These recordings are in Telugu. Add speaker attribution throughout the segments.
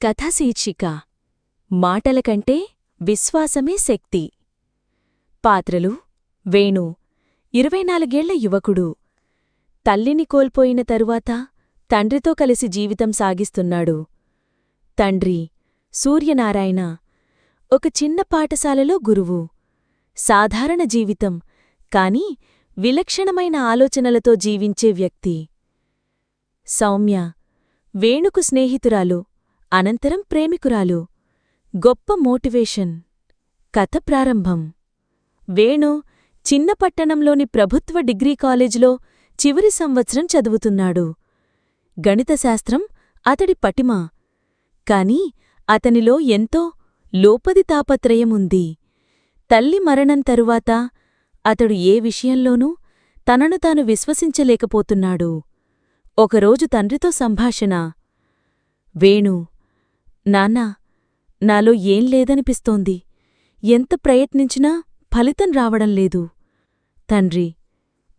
Speaker 1: కథ శీర్షిక మాటల కంటే విశ్వాసమే శక్తి. పాత్రలు: వేణు 24 యువకుడు. తల్లిని కోల్పోయిన తరువాత తండ్రితో కలిసి జీవితం సాగిస్తున్నాడు. తండ్రి సూర్యనారాయణ ఒక చిన్న పాఠశాలలో గురువు. సాధారణ జీవితం, కాని విలక్షణమైన ఆలోచనలతో జీవించే వ్యక్తి. సౌమ్య వేణుకు స్నేహితురాలు, అనంతరం ప్రేమికురాలు. గొప్ప మోటివేషన్. కథ ప్రారంభం. వేణు చిన్న పట్టణంలోని ప్రభుత్వ డిగ్రీ కాలేజీలో చివరి సంవత్సరం చదువుతున్నాడు. గణితశాస్త్రం అతడి పటిమ. కాని అతనిలో ఎంతో లోపది తాపత్రయముంది. తల్లి మరణం తరువాత అతడు ఏ విషయంలోనూ తనను తాను విశ్వసించలేకపోతున్నాడు. ఒకరోజు తండ్రితో సంభాషణ: వేణు, నాన్నా, నాలో ఏం లేదనిపిస్తోంది. ఎంత ప్రయత్నించినా ఫలితం రావడంలేదు. తండ్రి: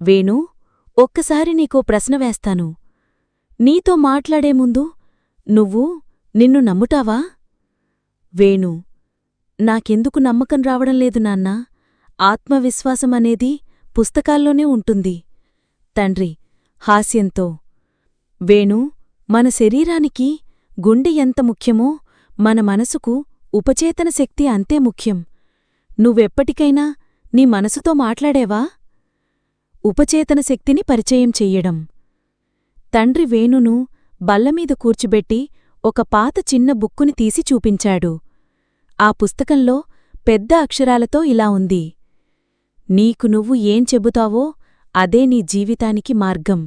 Speaker 1: వేణూ, ఒక్కసారి నీకో ప్రశ్న వేస్తాను. నీతో మాట్లాడే ముందు నువ్వు నిన్ను నమ్ముతావా? వేణు: నాకెందుకు నమ్మకం రావడంలేదు నాన్నా. ఆత్మవిశ్వాసమనేది పుస్తకాల్లోనే ఉంటుంది. తండ్రి హాస్యంతో: వేణూ, మన శరీరానికి గుండె ఎంత ముఖ్యమో మన మనసుకు ఉపచేతన శక్తి అంతే ముఖ్యం. నువ్వెప్పటికైనా నీ మనసుతో మాట్లాడేవా? ఉపచేతన శక్తిని పరిచయం చెయ్యడం. తండ్రి వేణును బల్లమీద కూర్చుబెట్టి ఒక పాత చిన్న బుక్కుని తీసి చూపించాడు. ఆ పుస్తకంలో పెద్ద అక్షరాలతో ఇలా ఉంది: నీకు నువ్వు ఏం చెబుతావో అదే నీ జీవితానికి మార్గం.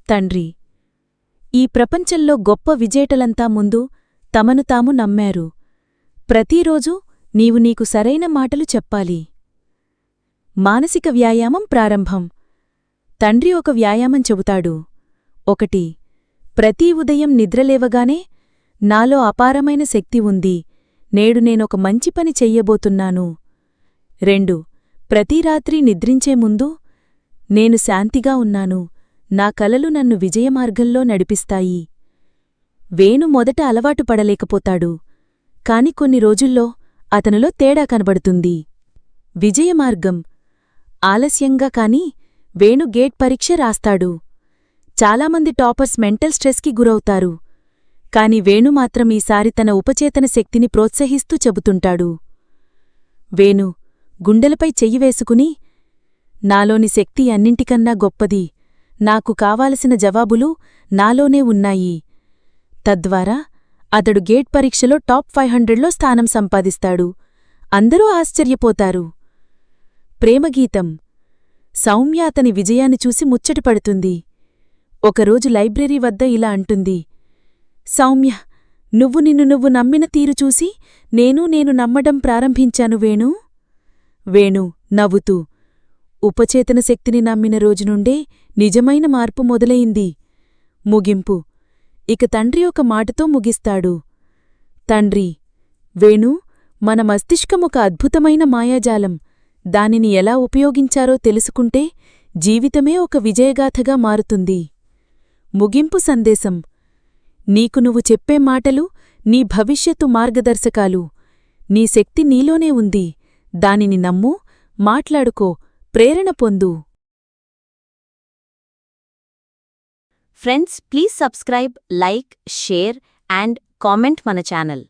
Speaker 1: తండ్రి: ఈ ప్రపంచంలో గొప్ప విజేతలంతా ముందు తమను తాము నమ్మారు. ప్రతిరోజూ నీవు నీకు సరైన మాటలు చెప్పాలి. మానసిక వ్యాయామం ప్రారంభం. తండ్రి ఒక వ్యాయామం చెబుతాడు. 1. ప్రతి ఉదయం నిద్రలేవగానే నాలో అపారమైన శక్తి ఉంది, నేడు నేనొక మంచి పని చెయ్యబోతున్నాను. 2. ప్రతి రాత్రి నిద్రించే ముందు నేను శాంతిగా ఉన్నాను, నా కలలు నన్ను విజయమార్గంలో నడిపిస్తాయి. వేణు మొదట అలవాటు పడలేకపోతాడు. కాని కొన్ని రోజుల్లో అతనిలో తేడా కనబడుతుంది. విజయమార్గం. ఆలస్యంగా కాని వేణు గేట్ పరీక్ష రాస్తాడు. చాలామంది టాపర్స్ మెంటల్ స్ట్రెస్కి గురవుతారు. కాని వేణు మాత్రం ఈసారి తన ఉపచేతన శక్తిని ప్రోత్సహిస్తూ చెబుతుంటాడు. వేణు గుండెలపై చెయ్యి వేసుకుని, నాలోని శక్తి అన్నింటికన్నా గొప్పది. నాకు కావాల్సిన జవాబులు నాలోనే ఉన్నాయి. తద్వారా అతడు గేట్ పరీక్షలో టాప్ 500లో స్థానం సంపాదిస్తాడు. అందరూ ఆశ్చర్యపోతారు. ప్రేమగీతం. సౌమ్య అతని విజయాన్ని చూసి ముచ్చటపడుతుంది. ఒకరోజు లైబ్రరీ వద్ద ఇలా అంటుంది: సౌమ్య, నువ్వు నిన్ను నువ్వు నమ్మిన తీరు చూసి నేను నమ్మడం ప్రారంభించాను వేణూ. వేణు నవ్వుతూ: ఉపచేతన శక్తిని నమ్మిన రోజునుండే నిజమైన మార్పు మొదలయింది. ముగింపు. ఇక తండ్రి ఒక మాటతో ముగిస్తాడు. తండ్రి: వేణూ, మన మస్తిష్కం ఒక అద్భుతమైన మాయాజాలం. దానిని ఎలా ఉపయోగించారో తెలుసుకుంటే జీవితమే ఒక విజయగాథగా మారుతుంది. ముగింపు సందేశం. నీకు నువ్వు చెప్పే మాటలు నీ భవిష్యత్తు మార్గదర్శకాలు. నీ శక్తి నీలోనే ఉంది. దానిని నమ్ము, మాట్లాడుకో, ప్రేరణ పొందు.
Speaker 2: Friends, please subscribe, like, share and comment మన ఛానల్.